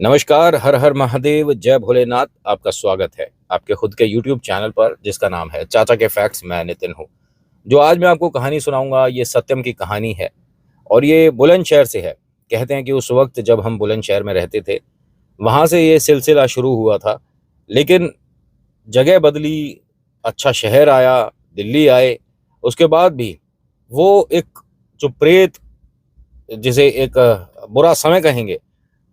नमस्कार, हर हर महादेव, जय भोलेनाथ। आपका स्वागत है आपके खुद के YouTube चैनल पर जिसका नाम है चाचा के फैक्ट्स। मैं नितिन हूँ। जो आज मैं आपको कहानी सुनाऊंगा ये सत्यम की कहानी है और ये बुलंदशहर से है। कहते हैं कि उस वक्त जब हम बुलंदशहर में रहते थे वहाँ से ये सिलसिला शुरू हुआ था, लेकिन जगह बदली, अच्छा शहर आया, दिल्ली आए, उसके बाद भी वो एक जो प्रेत, जिसे एक बुरा समय कहेंगे,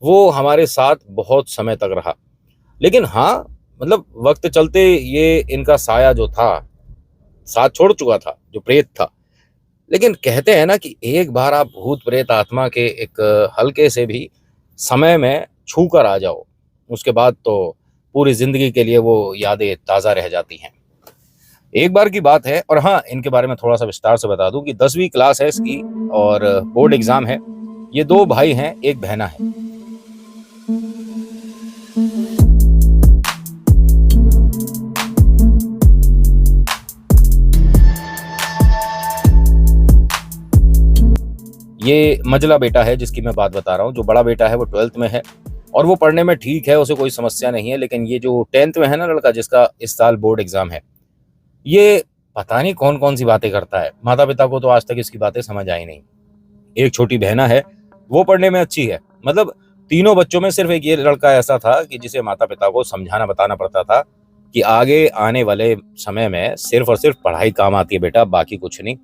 वो हमारे साथ बहुत समय तक रहा। लेकिन हाँ, मतलब वक्त चलते ये इनका साया जो था साथ छोड़ चुका था, जो प्रेत था। लेकिन कहते हैं ना कि एक बार आप भूत प्रेत आत्मा के एक हल्के से भी समय में छू कर आ जाओ, उसके बाद तो पूरी जिंदगी के लिए वो यादें ताज़ा रह जाती हैं। एक बार की बात है, और हाँ, इनके बारे में थोड़ा सा विस्तार से बता दूं कि 10वीं क्लास है इसकी और बोर्ड एग्जाम है। ये दो भाई हैं, एक बहना है। ये मझला बेटा है जिसकी मैं बात बता रहा हूँ। जो बड़ा बेटा है वो 12th में है और वो पढ़ने में ठीक है, उसे कोई समस्या नहीं है। लेकिन ये जो 10th में है ना लड़का, जिसका इस साल बोर्ड एग्जाम है, ये पता नहीं कौन कौन सी बातें करता है। माता पिता को तो आज तक इसकी बातें समझ आई नहीं। एक छोटी बहना है, वो पढ़ने में अच्छी है। मतलब तीनों बच्चों में सिर्फ एक ये लड़का ऐसा था कि जिसे माता पिता को समझाना बताना पड़ता था कि आगे आने वाले समय में सिर्फ और सिर्फ पढ़ाई काम आती है बेटा, बाकी कुछ नहीं।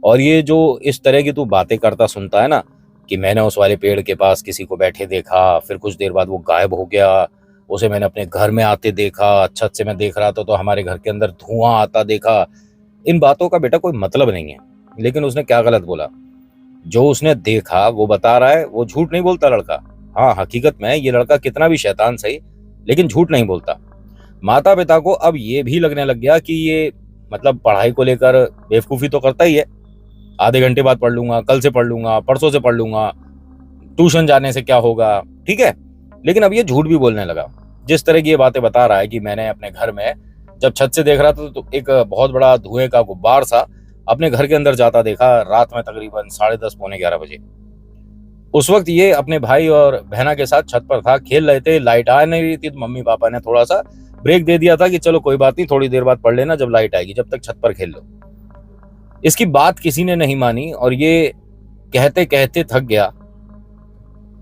और ये जो इस तरह की तू बातें करता सुनता है ना कि मैंने उस वाले पेड़ के पास किसी को बैठे देखा, फिर कुछ देर बाद वो गायब हो गया, उसे मैंने अपने घर में आते देखा, छत से मैं देख रहा था तो हमारे घर के अंदर धुआं आता देखा। इन बातों का बेटा कोई मतलब नहीं है। लेकिन उसने क्या गलत बोला? जो उसने देखा वो बता रहा है, वो झूठ नहीं बोलता लड़का। हाँ, हकीकत में ये लड़का कितना भी शैतान सही, लेकिन झूठ नहीं बोलता। माता पिता को अब ये भी लगने लग गया कि ये मतलब पढ़ाई को लेकर बेवकूफ़ी तो करता ही है। आधे घंटे बाद पढ़ लूंगा, कल से पढ़ लूंगा, परसों से पढ़ लूंगा, ट्यूशन जाने से क्या होगा, ठीक है। लेकिन अब ये झूठ भी बोलने लगा। जिस तरह की ये बातें बता रहा है कि मैंने अपने घर में जब छत से देख रहा था तो एक बहुत बड़ा धुएं का गुब्बार सा अपने घर के अंदर जाता देखा, रात में तकरीबन 10:30 पौने 11 बजे। उस वक्त ये अपने भाई और बहना के साथ छत पर था, खेल रहे थे। लाइट आ नहीं रही थी तो मम्मी पापा ने थोड़ा सा ब्रेक दे दिया था कि चलो कोई बात नहीं, थोड़ी देर बाद पढ़ लेना, जब लाइट आएगी जब तक छत पर खेल लो। इसकी बात किसी ने नहीं मानी और ये कहते कहते थक गया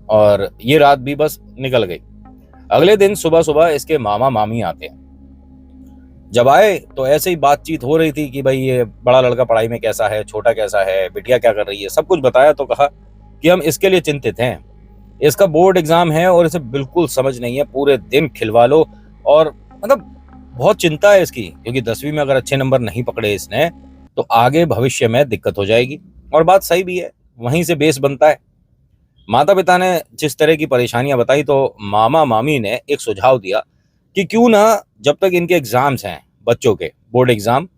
और ये रात भी बस निकल गई। अगले दिन सुबह सुबह इसके मामा मामी आते हैं। जब आए तो ऐसे ही बातचीत हो रही थी कि भाई ये बड़ा लड़का पढ़ाई में कैसा है, छोटा कैसा है, बिटिया क्या कर रही है, सब कुछ बताया। तो कहा कि हम इसके लिए चिंतित हैं, इसका बोर्ड एग्जाम है और इसे बिल्कुल समझ नहीं है, पूरे दिन खिलवा लो। और मतलब बहुत चिंता है इसकी, क्योंकि 10वीं में अगर अच्छे नंबर नहीं पकड़े इसने तो आगे भविष्य में दिक्कत हो जाएगी। और बात सही भी है, वहीं से बेस बनता है। माता पिता ने जिस तरह की परेशानियां बताई तो मामा मामी ने एक सुझाव दिया कि क्यों ना जब तक इनके एग्जाम्स हैं, बच्चों के बोर्ड एग्जाम,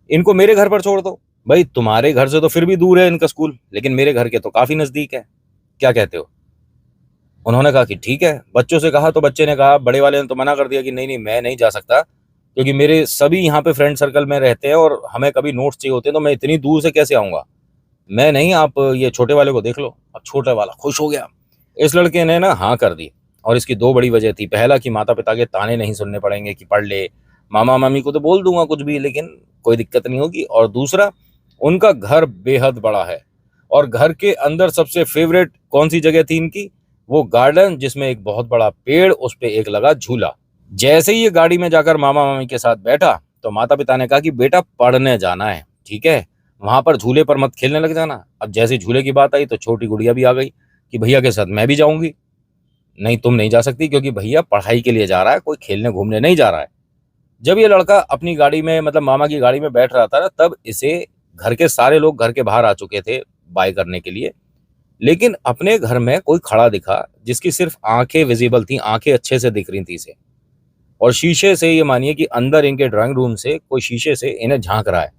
इनको मेरे घर पर छोड़ दो। भाई तुम्हारे घर से तो फिर भी दूर है इनका स्कूल, लेकिन मेरे घर के तो काफी नजदीक है, क्या कहते हो? उन्होंने कहा कि ठीक है। बच्चों से कहा तो बच्चे ने कहा, बड़े वाले ने तो मना कर दिया कि नहीं नहीं, मैं नहीं जा सकता, क्योंकि मेरे सभी यहाँ पे फ्रेंड सर्कल में रहते हैं और हमें कभी नोट्स चाहिए होते हैं तो मैं इतनी दूर से कैसे आऊँगा। मैं नहीं, आप ये छोटे वाले को देख लो। अब छोटे वाला खुश हो गया। इस लड़के ने ना हाँ कर दी। और इसकी दो बड़ी वजह थी। पहला कि माता पिता के ताने नहीं सुनने पड़ेंगे कि पढ़ ले, मामा मामी को तो बोल दूंगा कुछ भी लेकिन कोई दिक्कत नहीं होगी। और दूसरा, उनका घर बेहद बड़ा है और घर के अंदर सबसे फेवरेट कौन सी जगह थी इनकी? वो गार्डन, जिसमें एक बहुत बड़ा पेड़, उस पे एक लगा झूला। जैसे ही ये गाड़ी में जाकर मामा मामी के साथ बैठा तो माता पिता ने कहा कि बेटा पढ़ने जाना है, ठीक है, वहां पर झूले पर मत खेलने लग जाना। अब जैसे झूले की बात आई तो छोटी गुड़िया भी आ गई कि भैया के साथ मैं भी जाऊंगी। नहीं, तुम नहीं जा सकती, क्योंकि भैया पढ़ाई के लिए जा रहा है, कोई खेलने घूमने नहीं जा रहा है। जब ये लड़का अपनी गाड़ी में, मतलब मामा की गाड़ी में बैठ रहा था ना, तब इसे घर के सारे लोग घर के बाहर आ चुके थे बाय करने के लिए। लेकिन अपने घर में कोई खड़ा दिखा जिसकी सिर्फ आंखें विजिबल थी, आंखें अच्छे से दिख रही थी इसे। और शीशे से, ये मानिए कि अंदर इनके ड्राइंग रूम से कोई शीशे से इन्हें झांक रहा है।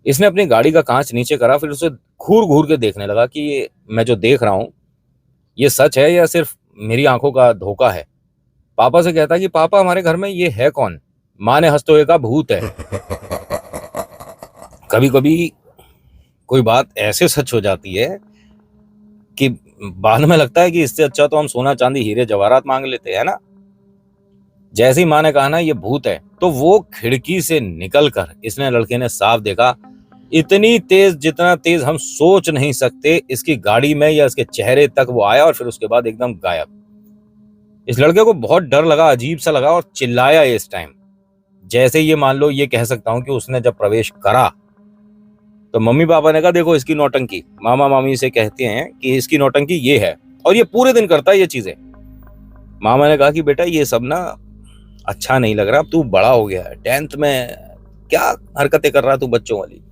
इसने अपनी गाड़ी का कांच नीचे करा, फिर उसे घूर घूर के देखने लगा कि ये मैं जो देख रहा हूँ ये सच है या सिर्फ मेरी आंखों का धोखा है। पापा से कहता कि पापा हमारे घर में ये है कौन? माँ ने हंसते हुए कहा भूत है। कभी कभी कोई बात ऐसे सच हो जाती है कि बाद में लगता है कि इससे अच्छा तो हम सोना चांदी हीरे जवाहरात मांग लेते हैं ना। जैसे ही माँ ने कहा ना ये भूत है, तो वो खिड़की से निकलकर इसने लड़के ने साफ देखा, इतनी तेज, जितना तेज हम सोच नहीं सकते, इसकी गाड़ी में या इसके चेहरे तक वो आया और फिर उसके बाद एकदम गायब। इस लड़के को बहुत डर लगा, अजीब सा लगा और चिल्लाया इस टाइम। जैसे ये मान लो, ये कह सकता हूं कि उसने जब प्रवेश करा तो मम्मी पापा ने कहा देखो इसकी नौटंकी, मामा मामी से कहते हैं कि इसकी नौटंकी ये है, और ये पूरे दिन करता है ये चीजें। मामा ने कहा कि बेटा ये सब ना अच्छा नहीं लग रहा, अब तू बड़ा हो गया है, 10th में क्या हरकतें कर रहा है तू बच्चों वाली।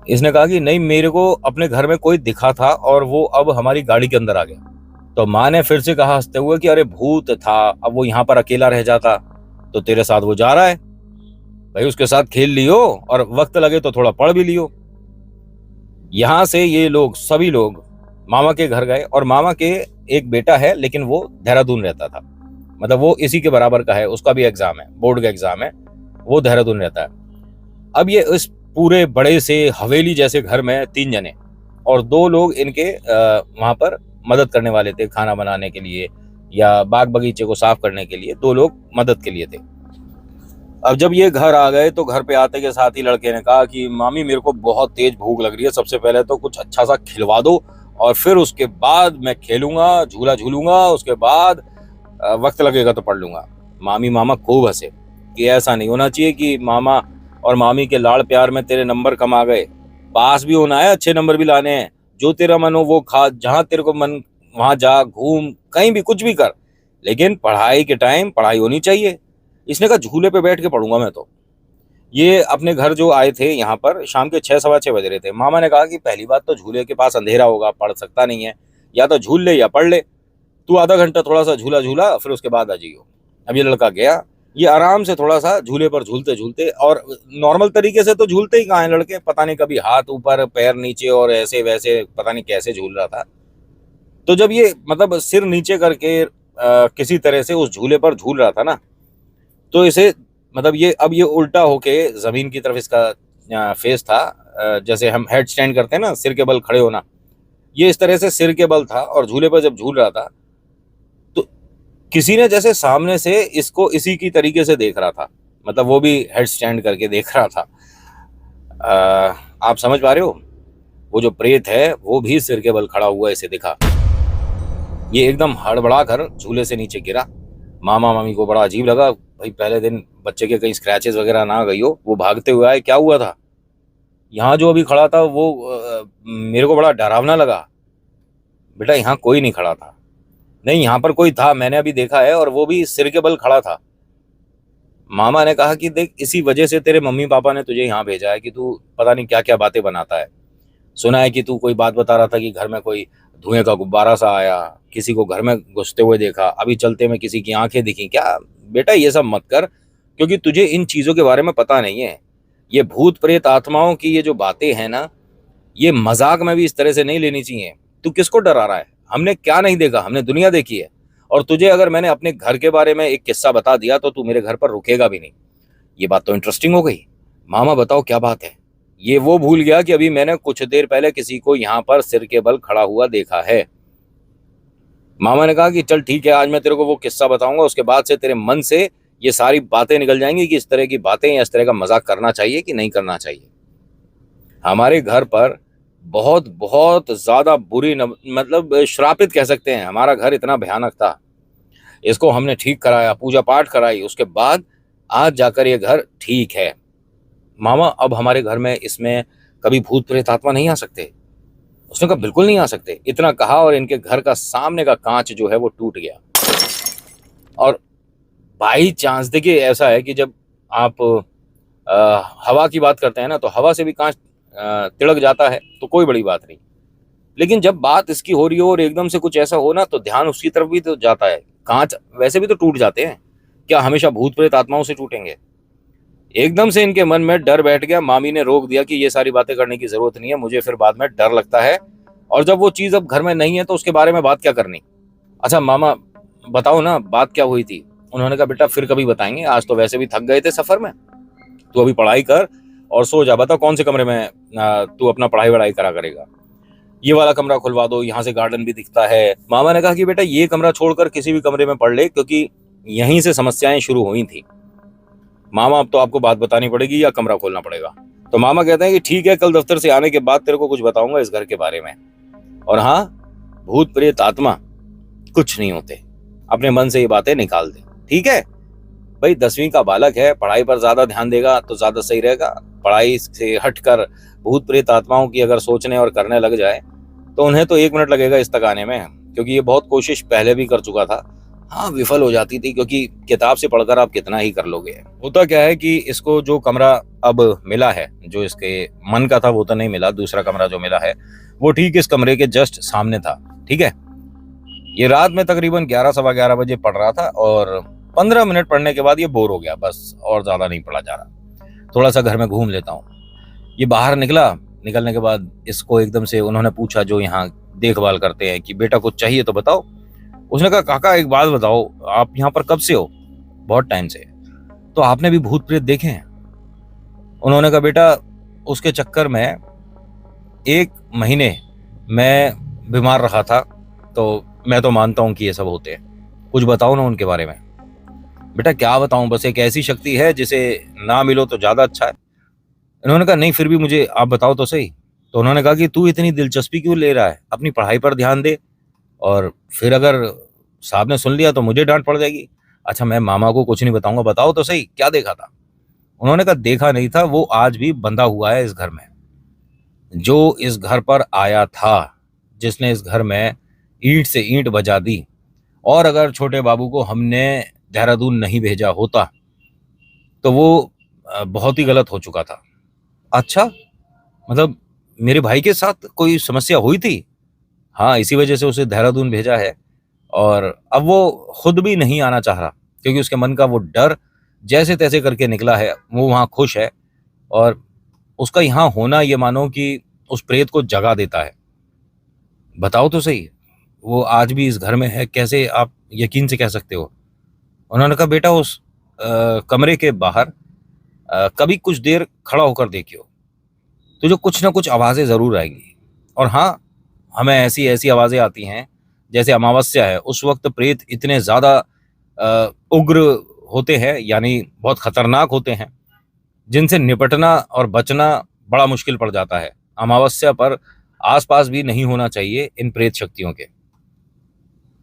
इसने कहा कि नहीं, मेरे को अपने घर में कोई दिखा था और वो अब हमारी गाड़ी के अंदर आ गया। तो माँ ने फिर से कहा हंसते हुए कि अरे भूत था, अब वो यहाँ पर अकेला रह जाता, तो तेरे साथ वो जा रहा है भाई, उसके साथ खेल लियो और वक्त लगे तो थोड़ा पढ़ भी लियो। यहां से ये लोग, सभी लोग मामा के घर गए, और मामा के एक बेटा है लेकिन वो देहरादून रहता था, मतलब वो इसी के बराबर का है, उसका भी एग्जाम है, बोर्ड का एग्जाम है, वो देहरादून रहता है। अब ये इस पूरे बड़े से हवेली जैसे घर में 3 जने और 2 लोग इनके वहां पर मदद करने वाले थे, खाना बनाने के लिए या बाग बगीचे को साफ करने के लिए 2 लोग मदद के लिए थे। अब जब ये घर आ गए तो घर पे आते के साथ ही लड़के ने कहा कि मामी मेरे को बहुत तेज भूख लग रही है, सबसे पहले तो कुछ अच्छा सा खिलवा दो और फिर उसके बाद मैं खेलूंगा, झूला झूलूंगा, उसके बाद वक्त लगेगा तो पढ़ लूंगा। मामी मामा खूब हंसे कि ऐसा नहीं होना चाहिए कि मामा और मामी के लाड़ प्यार में तेरे नंबर कम आ गए, पास भी होना है, अच्छे नंबर भी लाने हैं, जो तेरा मन हो वो खा, जहां तेरे को मन वहां जा, घूम, कहीं भी कुछ भी कर, लेकिन पढ़ाई के टाइम पढ़ाई होनी चाहिए। इसने कहा झूले पे बैठ के पढ़ूंगा मैं तो। ये अपने घर जो आए थे यहाँ पर शाम के 6 सवा 6 बज रहे थे। मामा ने कहा कि पहली बात तो झूले के पास अंधेरा होगा, पढ़ सकता नहीं है, या तो झूल ले या पढ़ ले, तू आधा घंटा थोड़ा सा झूला झूला फिर उसके बाद आ जाइयो। अब ये लड़का गया, ये आराम से थोड़ा सा झूले पर झूलते झूलते, और नॉर्मल तरीके से तो झूलते ही कहाँ है लड़के, पता नहीं कभी हाथ ऊपर पैर नीचे और ऐसे वैसे पता नहीं कैसे झूल रहा था। तो जब ये मतलब सिर नीचे करके किसी तरह से उस झूले पर झूल रहा था ना, तो इसे मतलब ये अब ये उल्टा होके जमीन की तरफ इसका फेस था, जैसे हम हेड स्टैंड करते हैं ना, सिर के बल खड़े होना, ये इस तरह से सिर के बल था और झूले पर जब झूल रहा था तो किसी ने जैसे सामने से इसको इसी की तरीके से देख रहा था, मतलब वो भी हेड स्टैंड करके देख रहा था। आप समझ पा रहे हो, वो जो प्रेत है वो भी सिर के बल खड़ा हुआ इसे दिखा। ये एकदम हड़बड़ा कर झूले से नीचे गिरा। मामा मामी को बड़ा अजीब लगा, भाई पहले दिन बच्चे के कहीं स्क्रैचेस वगैरह ना गई हो, वो भागते हुए आए, क्या हुआ था। यहाँ जो अभी खड़ा था वो मेरे को बड़ा डरावना लगा। बेटा यहाँ कोई नहीं खड़ा था। नहीं, यहाँ पर कोई था, मैंने अभी देखा है, और वो भी सिर के बल खड़ा था। मामा ने कहा कि देख, इसी वजह से तेरे मम्मी पापा ने तुझे यहाँ भेजा है कि तू पता नहीं क्या क्या बातें बनाता है। सुना है कि तू कोई बात बता रहा था कि घर में कोई धुएं का गुब्बारा सा आया, किसी को घर में घुसते हुए देखा, अभी चलते में किसी की आंखें दिखी। क्या बेटा ये सब मत कर, क्योंकि तुझे इन चीजों के बारे में पता नहीं है। ये भूत प्रेत आत्माओं की ये जो बातें हैं ना, ये मजाक में भी इस तरह से नहीं लेनी चाहिए। तू किसको डरा रहा है, हमने क्या नहीं देखा, हमने दुनिया देखी है। और तुझे अगर मैंने अपने घर के बारे में एक किस्सा बता दिया तो तू मेरे घर पर रुकेगा भी नहीं। ये बात तो इंटरेस्टिंग हो गई। मामा बताओ क्या बात है। ये वो भूल गया कि अभी मैंने कुछ देर पहले किसी को यहाँ पर सिर के बल खड़ा हुआ देखा है। मामा ने कहा कि चल ठीक है, आज मैं तेरे को वो किस्सा बताऊंगा, उसके बाद से तेरे मन से ये सारी बातें निकल जाएंगी कि इस तरह की बातें या इस तरह का मजाक करना चाहिए कि नहीं करना चाहिए। हमारे घर पर बहुत बहुत ज्यादा बुरी मतलब श्रापित कह सकते हैं, हमारा घर इतना भयानक था। इसको हमने ठीक कराया, पूजा पाठ कराई, उसके बाद आज जाकर ये घर ठीक है। मामा अब हमारे घर में इसमें कभी भूत प्रेत आत्मा नहीं आ सकते। उसने कहा बिल्कुल नहीं आ सकते। इतना कहा और इनके घर का सामने का कांच जो है वो टूट गया। और बाई चांस देखिए, ऐसा है कि जब आप हवा की बात करते हैं ना, तो हवा से भी कांच तिड़क जाता है, तो कोई बड़ी बात नहीं। लेकिन जब बात इसकी हो रही हो और एकदम से कुछ ऐसा हो ना, तो ध्यान उसकी तरफ भी तो जाता है। कांच वैसे भी तो टूट जाते हैं, क्या हमेशा भूत प्रेत आत्माओं से टूटेंगे। एकदम से इनके मन में डर बैठ गया। मामी ने रोक दिया कि ये सारी बातें करने की जरूरत नहीं है, मुझे फिर बाद में डर लगता है, और जब वो चीज अब घर में नहीं है तो उसके बारे में बात क्या करनी। अच्छा मामा बताओ ना, बात क्या हुई थी। उन्होंने कहा बेटा फिर कभी बताएंगे, आज तो वैसे भी थक गए थे सफर में, तू अभी पढ़ाई कर और सो जा। बता कौन से कमरे में तू अपना पढ़ाई वढ़ाई करा करेगा। ये वाला कमरा खुलवा दो, यहाँ से गार्डन भी दिखता है। मामा ने कहा कि बेटा ये कमरा छोड़कर किसी भी कमरे में पढ़ ले, क्योंकि यहीं से समस्याएं शुरू हुई थी। मामा अब तो आपको बात बतानी पड़ेगी या कमरा खोलना पड़ेगा। तो मामा कहते हैं कि ठीक है, कल दफ्तर से आने के बाद तेरे को कुछ बताऊंगा इस घर के बारे में। और हाँ, भूत प्रेत आत्मा कुछ नहीं होते, अपने मन से ये बातें निकाल दे, ठीक है भाई। 10वीं का बालक है, पढ़ाई पर ज्यादा ध्यान देगा तो ज्यादा सही रहेगा। पढ़ाई से हटकर भूत प्रेत आत्माओं की अगर सोचने और करने लग जाए तो उन्हें तो 1 मिनट लगेगा इस तक आने में, क्योंकि ये बहुत कोशिश पहले भी कर चुका था। हाँ, विफल हो जाती थी, क्योंकि किताब से पढ़कर आप कितना ही कर लोगे। होता क्या है कि इसको जो कमरा अब मिला है, जो इसके मन का था वो तो नहीं मिला, दूसरा कमरा जो मिला है वो ठीक इस कमरे के जस्ट सामने था, ठीक है। ये रात में तकरीबन 11 सवा 11 बजे पढ़ रहा था और 15 मिनट पढ़ने के बाद ये बोर हो गया, बस और ज्यादा नहीं पढ़ा जा रहा, थोड़ा सा घर में घूम लेता हूँ। ये बाहर निकला, निकलने के बाद इसको एकदम से उन्होंने पूछा, जो यहाँ देखभाल करते हैं, कि बेटा कुछ चाहिए तो बताओ। उसने कहा काका एक बात बताओ, आप यहाँ पर कब से हो? बहुत टाइम से। तो आपने भी भूत प्रेत देखे हैं? उन्होंने कहा बेटा उसके चक्कर में 1 महीने मैं बीमार रहा था, तो मैं तो मानता हूं कि ये सब होते हैं, कुछ बताओ ना उनके बारे में। बेटा क्या बताऊं, बस एक ऐसी शक्ति है जिसे ना मिलो तो ज्यादा अच्छा है। इन्होंने कहा नहीं फिर भी मुझे आप बताओ तो सही। तो उन्होंने कहा कि तू इतनी दिलचस्पी क्यों ले रहा है, अपनी पढ़ाई पर ध्यान दे, और फिर अगर साहब ने सुन लिया तो मुझे डांट पड़ जाएगी। अच्छा मैं मामा को कुछ नहीं बताऊंगा, बताओ तो सही क्या देखा था। उन्होंने कहा देखा नहीं था, वो आज भी बंधा हुआ है इस घर में। जो इस घर पर आया था, जिसने इस घर में ईंट से ईंट बजा दी, और अगर छोटे बाबू को हमने देहरादून नहीं भेजा होता तो वो बहुत ही गलत हो चुका था। अच्छा, मतलब मेरे भाई के साथ कोई समस्या हुई थी? हाँ, इसी वजह से उसे देहरादून भेजा है, और अब वो खुद भी नहीं आना चाह रहा, क्योंकि उसके मन का वो डर जैसे तैसे करके निकला है। वो वहाँ खुश है, और उसका यहाँ होना ये मानो कि उस प्रेत को जगा देता है। बताओ तो सही, वो आज भी इस घर में है, कैसे आप यकीन से कह सकते हो? उन्होंने कहा बेटा उस कमरे के बाहर कभी कुछ देर खड़ा होकर देखियो, तो जो कुछ ना कुछ आवाज़ें ज़रूर आएंगी। और हाँ, हमें ऐसी ऐसी आवाज़ें आती हैं जैसे अमावस्या है, उस वक्त प्रेत इतने ज़्यादा उग्र होते हैं, यानी बहुत खतरनाक होते हैं, जिनसे निपटना और बचना बड़ा मुश्किल पड़ जाता है। अमावस्या पर आसपास भी नहीं होना चाहिए इन प्रेत शक्तियों के,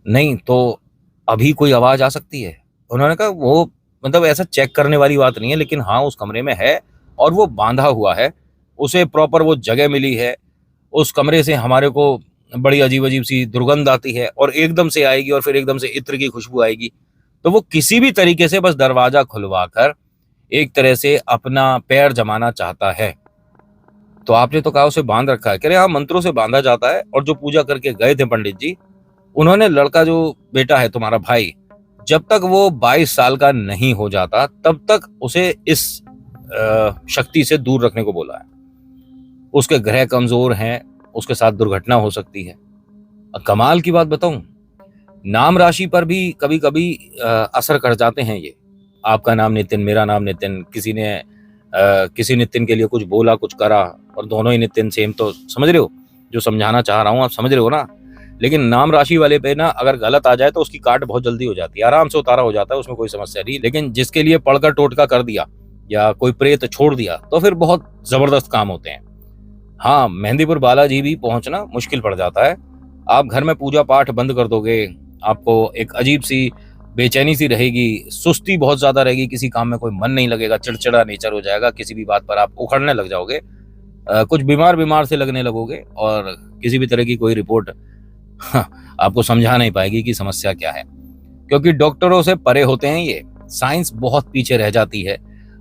नहीं तो अभी कोई आवाज आ सकती है। उन्होंने कहा वो मतलब ऐसा चेक करने वाली बात नहीं है, लेकिन हाँ उस कमरे में है और वो बांधा हुआ है, उसे प्रॉपर वो जगह मिली है। उस कमरे से हमारे को बड़ी अजीब अजीब सी दुर्गंध आती है, और एकदम से आएगी और फिर एकदम से इत्र की खुशबू आएगी। तो वो किसी भी तरीके से बस दरवाजा खुलवा कर एक तरह से अपना पैर जमाना चाहता है। तो आपने तो कहा उसे बांध रखा है, कह रहे हाँ मंत्रों से बांधा जाता है, और जो पूजा करके गए थे पंडित जी, उन्होंने लड़का जो बेटा है तुम्हारा भाई, जब तक वो 22 साल का नहीं हो जाता तब तक उसे इस शक्ति से दूर रखने को बोला है। उसके ग्रह कमजोर हैं, उसके साथ दुर्घटना हो सकती है। कमाल की बात बताऊं, नाम राशि पर भी कभी कभी असर कर जाते हैं ये। आपका नाम नितिन, मेरा नाम नितिन, किसी नितिन के लिए कुछ बोला कुछ करा, और दोनों ही नितिन सेम, तो समझ रहे हो जो समझाना चाह रहा हूं, आप समझ रहे हो ना। लेकिन नाम राशि वाले पे ना अगर गलत आ जाए तो उसकी काट बहुत जल्दी हो जाती है, आराम से उतारा हो जाता है, उसमें कोई समस्या नहीं। लेकिन जिसके लिए पढ़कर टोटका कर दिया या कोई प्रेत छोड़ दिया तो फिर बहुत जबरदस्त काम होते हैं। हाँ, मेहंदीपुर बालाजी भी पहुंचना मुश्किल पड़ जाता है। आप घर में पूजा पाठ बंद कर दोगे, आपको एक अजीब सी बेचैनी सी रहेगी, सुस्ती बहुत ज्यादा रहेगी, किसी काम में कोई मन नहीं लगेगा, चिड़चिड़ा नेचर हो जाएगा, किसी भी बात पर आप उखड़ने लग जाओगे, कुछ बीमार बीमार से लगने लगोगे, और किसी भी तरह की कोई रिपोर्ट आपको समझा नहीं पाएगी कि समस्या क्या है, क्योंकि डॉक्टरों से परे होते हैं ये। साइंस बहुत पीछे रह जाती है,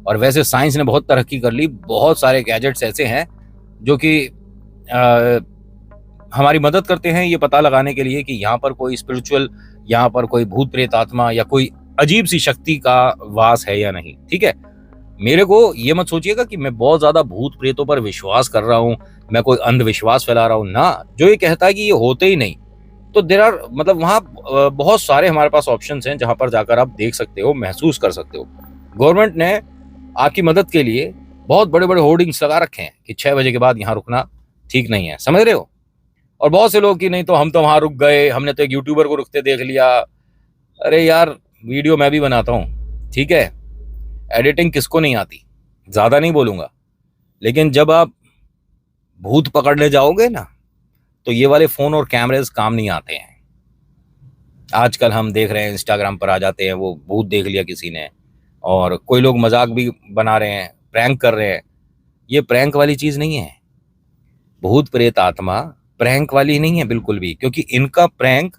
और वैसे साइंस ने बहुत तरक्की कर ली, बहुत सारे गैजेट्स ऐसे हैं जो कि हमारी मदद करते हैं ये पता लगाने के लिए कि यहाँ पर कोई स्पिरिचुअल, यहाँ पर कोई भूत प्रेत आत्मा या कोई अजीब सी शक्ति का वास है या नहीं। ठीक है, मेरे को ये मत सोचिएगा कि मैं बहुत ज्यादा भूत प्रेतों पर विश्वास कर रहा हूँ, मैं कोई अंधविश्वास फैला रहा हूँ ना। जो ये कहता है कि ये होते ही नहीं, तो देर आर मतलब वहाँ बहुत सारे हमारे पास ऑप्शंस हैं जहां पर जाकर आप देख सकते हो, महसूस कर सकते हो। गवर्नमेंट ने आपकी मदद के लिए बहुत बड़े बड़े होर्डिंग्स लगा रखे हैं कि 6 बजे के बाद यहाँ रुकना ठीक नहीं है, समझ रहे हो। और बहुत से लोग कि नहीं तो हम तो वहां रुक गए, हमने तो एक यूट्यूबर को रुकते देख लिया। अरे यार, वीडियो मैं भी बनाता हूँ, ठीक है। एडिटिंग किसको नहीं आती, ज्यादा नहीं बोलूंगा। लेकिन जब आप भूत पकड़ने जाओगे ना, तो ये वाले फोन और कैमरेज काम नहीं आते हैं। आजकल हम देख रहे हैं इंस्टाग्राम पर आ जाते हैं, वो भूत देख लिया किसी ने, और कोई लोग मजाक भी बना रहे हैं, प्रैंक कर रहे हैं। ये प्रैंक वाली चीज नहीं है। भूत प्रेत आत्मा प्रैंक वाली नहीं है बिल्कुल भी, क्योंकि इनका प्रैंक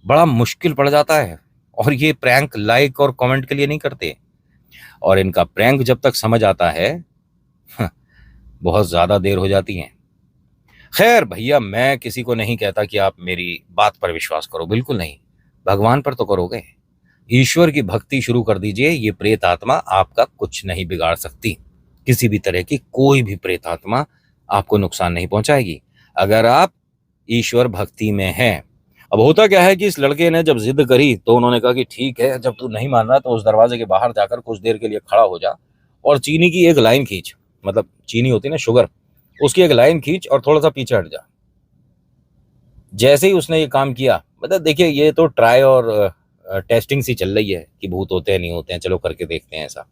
बड़ा मुश्किल पड़ जाता है। और ये प्रैंक लाइक और कमेंट के लिए नहीं करते। और इनका प्रैंक जब तक समझ आता है बहुत ज्यादा देर हो जाती है। खैर भैया, मैं किसी को नहीं कहता कि आप मेरी बात पर विश्वास करो, बिल्कुल नहीं। भगवान पर तो करोगे, ईश्वर की भक्ति शुरू कर दीजिए। ये प्रेत आत्मा आपका कुछ नहीं बिगाड़ सकती। किसी भी तरह की कोई भी प्रेत आत्मा आपको नुकसान नहीं पहुंचाएगी, अगर आप ईश्वर भक्ति में हैं। अब होता क्या है कि इस लड़के ने जब जिद करी तो उन्होंने कहा कि ठीक है, जब तू नहीं मान रहा तो उस दरवाजे के बाहर जाकर कुछ देर के लिए खड़ा हो जा और चीनी की एक लाइन खींच, मतलब चीनी होती है ना, शुगर, उसकी एक लाइन खींच और थोड़ा सा पीछे हट जा। जैसे ही उसने ये काम किया, मतलब देखिए, ये तो ट्राई और टेस्टिंग सी चल रही है कि भूत होते हैं नहीं होते हैं, चलो करके देखते हैं ऐसा।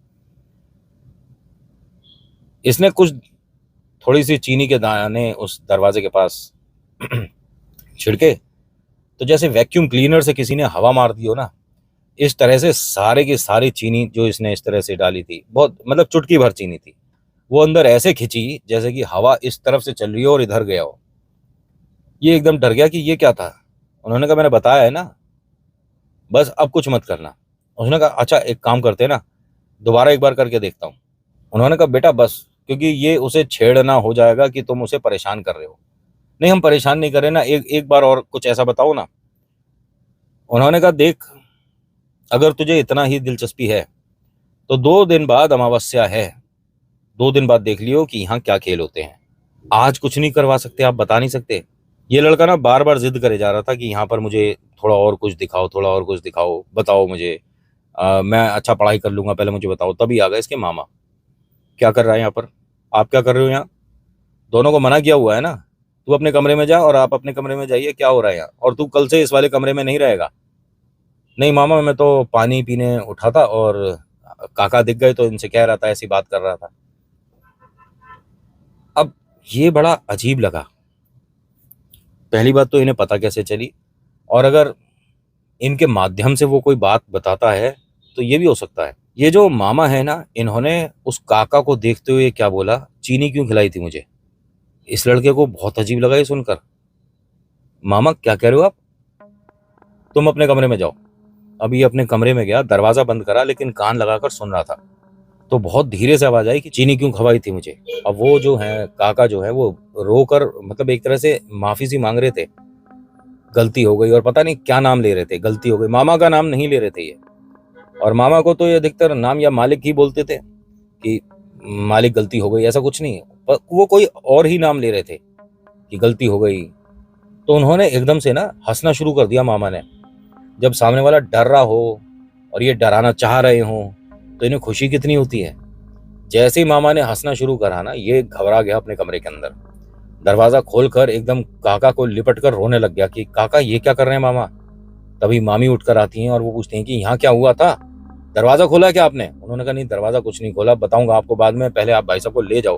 इसने कुछ थोड़ी सी चीनी के दाने उस दरवाजे के पास छिड़के, तो जैसे वैक्यूम क्लीनर से किसी ने हवा मार दी हो ना, इस तरह से सारे की सारी चीनी जो इसने इस तरह से डाली थी, बहुत मतलब चुटकी भर चीनी थी, वो अंदर ऐसे खिंची जैसे कि हवा इस तरफ से चल रही हो और इधर गया हो। ये एकदम डर गया कि ये क्या था। उन्होंने कहा मैंने बताया है ना, बस अब कुछ मत करना। उसने कहा अच्छा एक काम करते हैं ना, दोबारा एक बार करके देखता हूँ। उन्होंने कहा बेटा बस, क्योंकि ये उसे छेड़ना हो जाएगा कि तुम उसे परेशान कर रहे हो। नहीं, हम परेशान नहीं कर रहे ना, एक बार और कुछ ऐसा बताओ ना। उन्होंने कहा देख, अगर तुझे इतना ही दिलचस्पी है तो 2 दिन बाद अमावस्या है, 2 दिन बाद देख लियो कि यहाँ क्या खेल होते हैं। आज कुछ नहीं करवा सकते, आप बता नहीं सकते। ये लड़का ना बार बार जिद करे जा रहा था कि यहाँ पर मुझे थोड़ा और कुछ दिखाओ, थोड़ा और कुछ दिखाओ, बताओ मुझे, मैं अच्छा पढ़ाई कर लूंगा, पहले मुझे बताओ। तभी आ गए इसके मामा। क्या कर रहा है यहाँ पर, आप क्या कर रहे हो यहाँ? दोनों को मना किया हुआ है ना, तू अपने कमरे में जा और आप अपने कमरे में जाइए, क्या हो रहा है यहाँ? और तू कल से इस वाले कमरे में नहीं रहेगा। नहीं मामा, मैं तो पानी पीने उठा था और काका दिख गए तो इनसे कह रहा था, ऐसी बात कर रहा था। अब ये बड़ा अजीब लगा। पहली बात तो इन्हें पता कैसे चली, और अगर इनके माध्यम से वो कोई बात बताता है तो ये भी हो सकता है। ये जो मामा है ना, इन्होंने उस काका को देखते हुए क्या बोला, चीनी क्यों खिलाई थी मुझे? इस लड़के को बहुत अजीब लगा ये सुनकर। मामा क्या कह रहे हो आप? तुम अपने कमरे में जाओ। अब ये अपने कमरे में गया, दरवाजा बंद करा, लेकिन कान लगाकर सुन रहा था। तो बहुत धीरे से आवाज आई कि चीनी क्यों खवाई थी मुझे। अब वो जो है काका जो है वो रोकर, मतलब एक तरह से माफी सी मांग रहे थे, गलती हो गई, और पता नहीं क्या नाम ले रहे थे, गलती हो गई। मामा का नाम नहीं ले रहे थे ये, और मामा को तो ये अधिकतर नाम या मालिक ही बोलते थे कि मालिक गलती हो गई, ऐसा कुछ नहीं है। पर वो कोई और ही नाम ले रहे थे कि गलती हो गई। तो उन्होंने एकदम से ना हंसना शुरू कर दिया मामा ने। जब सामने वाला डर रहा हो और ये डराना चाह रहे हो तो इन्हें खुशी कितनी होती है। जैसे ही मामा ने हंसना शुरू करा ना, ये घबरा गया अपने कमरे के अंदर। दरवाजा खोलकर एकदम काका को लिपट कर रोने लग गया कि काका ये क्या कर रहे हैं मामा। तभी मामी उठकर आती हैं और वो पूछती हैं कि यहाँ क्या हुआ था, दरवाजा खोला क्या आपने? उन्होंने कहा नहीं, दरवाजा कुछ नहीं खोला, बताऊंगा आपको बाद में, पहले आप भाई साहब को ले जाओ।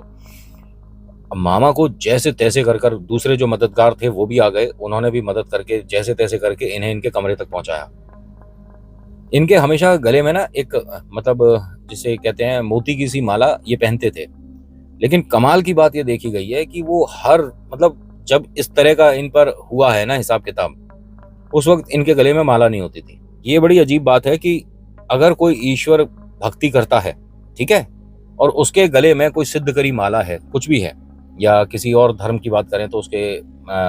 अब मामा को जैसे तैसे कर कर दूसरे जो मददगार थे वो भी आ गए, उन्होंने भी मदद करके जैसे तैसे करके इन्हें इनके कमरे तक पहुंचाया। इनके हमेशा गले में ना एक, मतलब जिसे कहते हैं मोती की सी माला ये पहनते थे। लेकिन कमाल की बात ये देखी गई है कि वो हर, मतलब जब इस तरह का इन पर हुआ है ना हिसाब किताब, उस वक्त इनके गले में माला नहीं होती थी। ये बड़ी अजीब बात है कि अगर कोई ईश्वर भक्ति करता है, ठीक है, और उसके गले में कोई सिद्ध करी माला है, कुछ भी है, या किसी और धर्म की बात करें तो उसके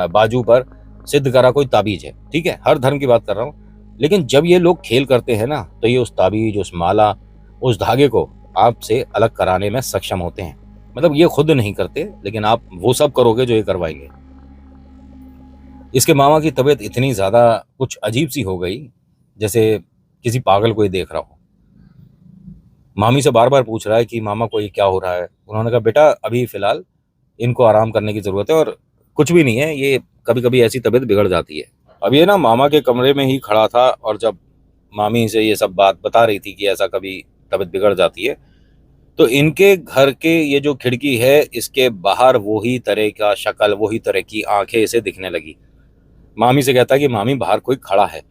बाजू पर सिद्ध करा कोई ताबीज है, ठीक है, हर धर्म की बात कर रहा हूँ। लेकिन जब ये लोग खेल करते हैं ना, तो ये उस ताबीज, उस माला, उस धागे को आपसे अलग कराने में सक्षम होते हैं। मतलब ये खुद नहीं करते, लेकिन आप वो सब करोगे जो ये करवाएंगे। इसके मामा की तबीयत इतनी ज्यादा कुछ अजीब सी हो गई, जैसे किसी पागल को ही देख रहा हो। मामी से बार बार पूछ रहा है कि मामा को ये क्या हो रहा है। उन्होंने कहा बेटा अभी फिलहाल इनको आराम करने की जरूरत है और कुछ भी नहीं है, ये कभी कभी ऐसी तबीयत बिगड़ जाती है। अब ये ना मामा के कमरे में ही खड़ा था, और जब मामी से ये सब बात बता रही थी कि ऐसा कभी तबीयत बिगड़ जाती है, तो इनके घर के ये जो खिड़की है, इसके बाहर वही तरह का शक्ल, वही तरह की आंखें इसे दिखने लगी। मामी से कहता कि मामी बाहर कोई खड़ा है।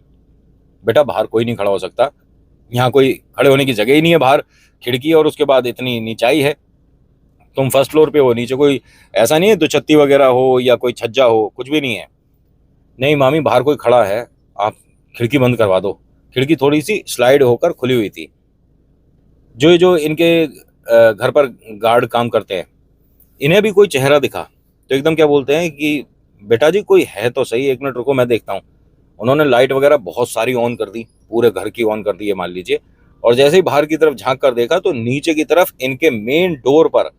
बेटा बाहर कोई नहीं खड़ा हो सकता, यहाँ कोई खड़े होने की जगह ही नहीं है, बाहर खिड़की है और उसके बाद इतनी नीचाई है, तुम फर्स्ट फ्लोर पे हो, नीचे कोई ऐसा नहीं है दुछत्ती वगैरह हो या कोई छज्जा हो, कुछ भी नहीं है। नहीं मामी बाहर कोई खड़ा है, आप खिड़की बंद करवा दो। खिड़की थोड़ी सी स्लाइड होकर खुली हुई थी। जो जो इनके घर पर गार्ड काम करते हैं, इन्हें भी कोई चेहरा दिखा तो एकदम क्या बोलते हैं कि बेटा जी कोई है तो सही, 1 मिनट रुको मैं देखता हूँ। उन्होंने लाइट वगैरह बहुत सारी ऑन कर दी, पूरे घर की ऑन कर दी है मान लीजिए, और जैसे ही बाहर की तरफ झांक कर देखा तो नीचे की तरफ इनके मेन डोर पर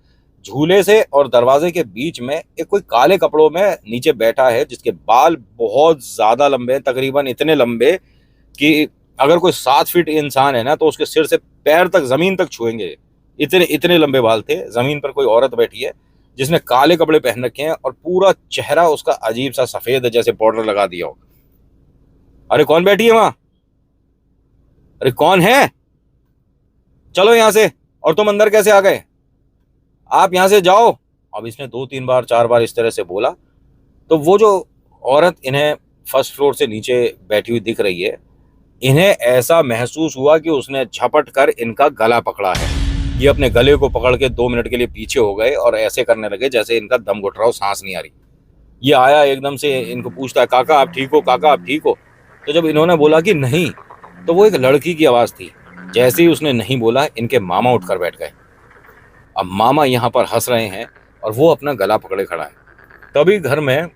झूले से और दरवाजे के बीच में एक कोई काले कपड़ों में नीचे बैठा है, जिसके बाल बहुत ज्यादा लंबे हैं, तकरीबन इतने लंबे कि अगर कोई 7 फीट इंसान है ना तो उसके सिर से पैर तक जमीन तक छुएंगे, इतने इतने लंबे बाल थे। जमीन पर कोई औरत बैठी है जिसने काले कपड़े पहन रखे हैं और पूरा चेहरा उसका अजीब सा सफेद है, जैसे पाउडर लगा दिया हो। अरे कौन बैठी है वहां? अरे कौन है? चलो यहां से। और तुम अंदर कैसे आ गए? आप यहां से जाओ। अब इसने 2-3 बार 4 बार इस तरह से बोला तो वो जो औरत इन्हें फर्स्ट फ्लोर से नीचे बैठी हुई दिख रही है, इन्हें ऐसा महसूस हुआ कि उसने झपट कर इनका गला पकड़ा है। ये अपने गले को पकड़ के 2 मिनट के लिए पीछे हो गए और ऐसे करने लगे जैसे इनका दम घुट रहा हो, सांस नहीं आ रही। ये आया एकदम से इनको पूछता है काका आप ठीक हो, काका आप ठीक हो? तो जब इन्होंने बोला कि नहीं, तो वो एक लड़की की आवाज थी। जैसे ही उसने नहीं बोला, इनके मामा उठकर बैठ गए। अब मामा यहाँ पर हंस रहे हैं और वो अपना गला पकड़े खड़ा है। तभी घर में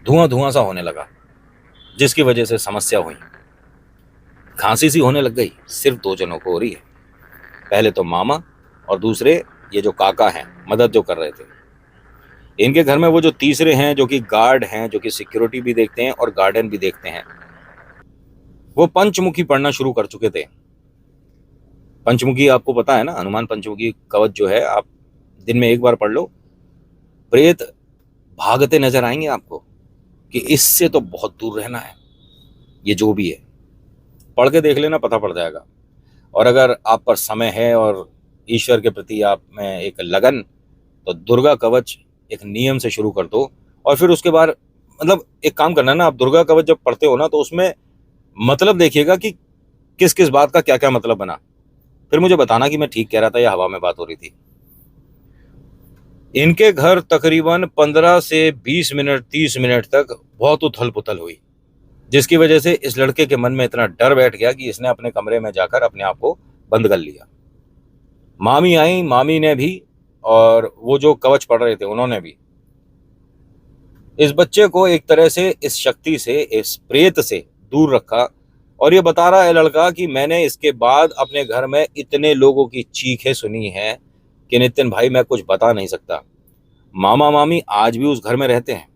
धुआं धुआं सा होने लगा, जिसकी वजह से समस्या हुई। खांसी सी होने लग गई, सिर्फ 2 जनों को हो रही है। पहले तो मामा और दूसरे ये जो काका हैं, मदद जो कर रहे थे। इनके घर में वो जो तीसरे हैं जो कि गार्ड हैं, जो कि सिक्योरिटी भी देखते हैं और गार्डन भी देखते हैं, वो पंचमुखी पढ़ना शुरू कर चुके थे। पंचमुखी आपको पता है ना, हनुमान पंचमुखी कवच जो है, आप दिन में 1 बार पढ़ लो, प्रेत भागते नजर आएंगे आपको कि इससे तो बहुत दूर रहना है। ये जो भी है पढ़ के देख लेना, पता पड़ जाएगा। और अगर आप पर समय है और ईश्वर के प्रति आप में एक लगन, तो दुर्गा कवच एक नियम से शुरू कर दो। और फिर उसके बाद मतलब एक काम करना ना, आप दुर्गा कवच जब पढ़ते हो ना तो उसमें मतलब देखिएगा कि किस किस बात का क्या क्या मतलब बना। फिर मुझे बताना कि मैं ठीक कह रहा था या हवा में बात हो रही थी। इनके घर तकरीबन 15 से 20 मिनट 30 मिनट तक बहुत उथल पुथल हुई, जिसकी वजह से इस लड़के के मन में इतना डर बैठ गया कि इसने अपने कमरे में जाकर अपने आप को बंद कर लिया। मामी आई, मामी ने भी, और वो जो कवच पढ़ रहे थे उन्होंने भी इस बच्चे को एक तरह से इस शक्ति से, इस प्रेत से दूर रखा। और ये बता रहा है लड़का कि मैंने इसके बाद अपने घर में इतने लोगों की चीखें सुनी हैं कि नितिन भाई मैं कुछ बता नहीं सकता। मामा मामी आज भी उस घर में रहते हैं,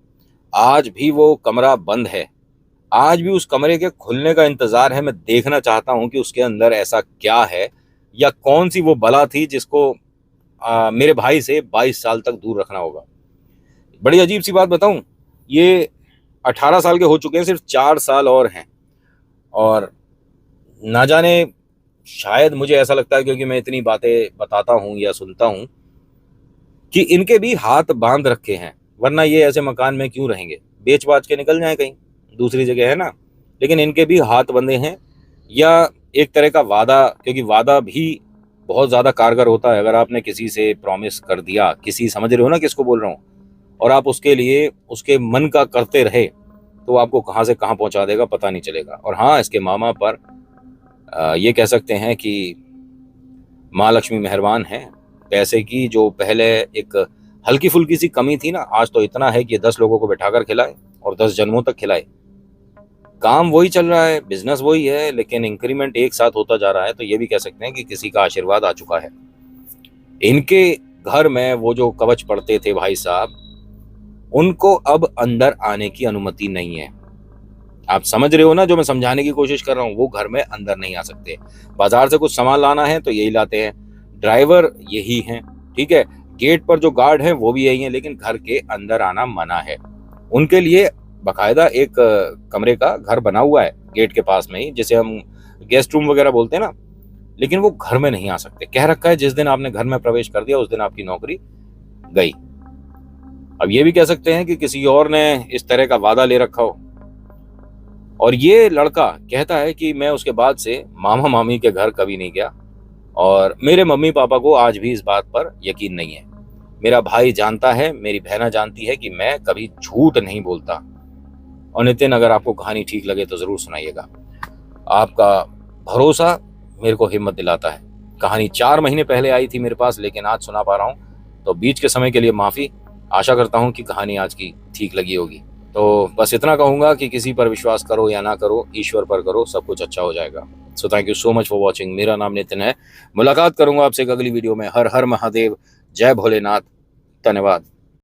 आज भी वो कमरा बंद है, आज भी उस कमरे के खुलने का इंतजार है। मैं देखना चाहता हूं कि उसके अंदर ऐसा क्या है या कौन सी वो बला थी जिसको मेरे भाई से 22 साल तक दूर रखना होगा। बड़ी अजीब सी बात बताऊं, ये 18 साल के हो चुके हैं, सिर्फ 4 साल और हैं। और ना जाने, शायद मुझे ऐसा लगता है क्योंकि मैं इतनी बातें बताता हूं या सुनता हूं कि इनके भी हाथ बांध रखे हैं, वरना ये ऐसे मकान में क्यों रहेंगे, बेच बाच के निकल जाए कहीं दूसरी जगह, है ना। लेकिन इनके भी हाथ बंधे हैं, या एक तरह का वादा, क्योंकि वादा भी बहुत ज़्यादा कारगर होता है। अगर आपने किसी से प्रॉमिस कर दिया, किसी, समझ रहे हो ना किसको बोल रहा हूँ, और आप उसके लिए उसके मन का करते रहे, तो आपको कहाँ से कहाँ पहुँचा देगा पता नहीं चलेगा। और हाँ, इसके मामा पर ये कह सकते हैं कि माँ लक्ष्मी मेहरबान है। पैसे की जो पहले एक हल्की फुल्की सी कमी थी ना, आज तो इतना है कि 10 लोगों को बैठाकर खिलाए और 10 जन्मों तक खिलाए। काम वही चल रहा है, बिजनेस वही है, लेकिन इंक्रीमेंट एक साथ होता जा रहा है। तो ये भी कह सकते हैं कि किसी का आशीर्वाद आ चुका है। इनके घर में वो जो कवच पढ़ते थे भाई साहब, उनको अब अंदर आने की अनुमति नहीं है। आप समझ रहे हो ना जो मैं समझाने की कोशिश कर रहा हूँ, वो घर में अंदर नहीं आ सकते। बाजार से कुछ सामान लाना है तो यही लाते हैं, ड्राइवर यही हैं, ठीक है। गेट पर जो गार्ड हैं वो भी यही हैं, लेकिन घर के अंदर आना मना है। उनके लिए बाकायदा एक कमरे का घर बना हुआ है गेट के पास में ही, जिसे हम गेस्ट रूम वगैरह बोलते हैं ना, लेकिन वो घर में नहीं आ सकते। कह रखा है जिस दिन आपने घर में प्रवेश कर दिया उस दिन आपकी नौकरी गई। अब ये भी कह सकते हैं कि किसी और ने इस तरह का वादा ले रखा हो। और ये लड़का कहता है कि मैं उसके बाद से मामा मामी के घर कभी नहीं गया, और मेरे मम्मी पापा को आज भी इस बात पर यकीन नहीं है। मेरा भाई जानता है, मेरी बहना जानती है कि मैं कभी झूठ नहीं बोलता। और नितिन, अगर आपको कहानी ठीक लगे तो ज़रूर सुनाइएगा। आपका भरोसा मेरे को हिम्मत दिलाता है। कहानी 4 महीने पहले आई थी मेरे पास, लेकिन आज सुना पा रहा हूँ, तो बीच के समय के लिए माफ़ी। आशा करता हूँ कि कहानी आज की ठीक लगी होगी। तो बस इतना कहूँगा कि किसी पर विश्वास करो या ना करो, ईश्वर पर करो, सब कुछ अच्छा हो जाएगा। So thank you so much for watching. मेरा नाम नितिन है। मुलाकात करूँगा आपसे एक अगली वीडियो में। हर हर महादेव, जय भोलेनाथ, धन्यवाद।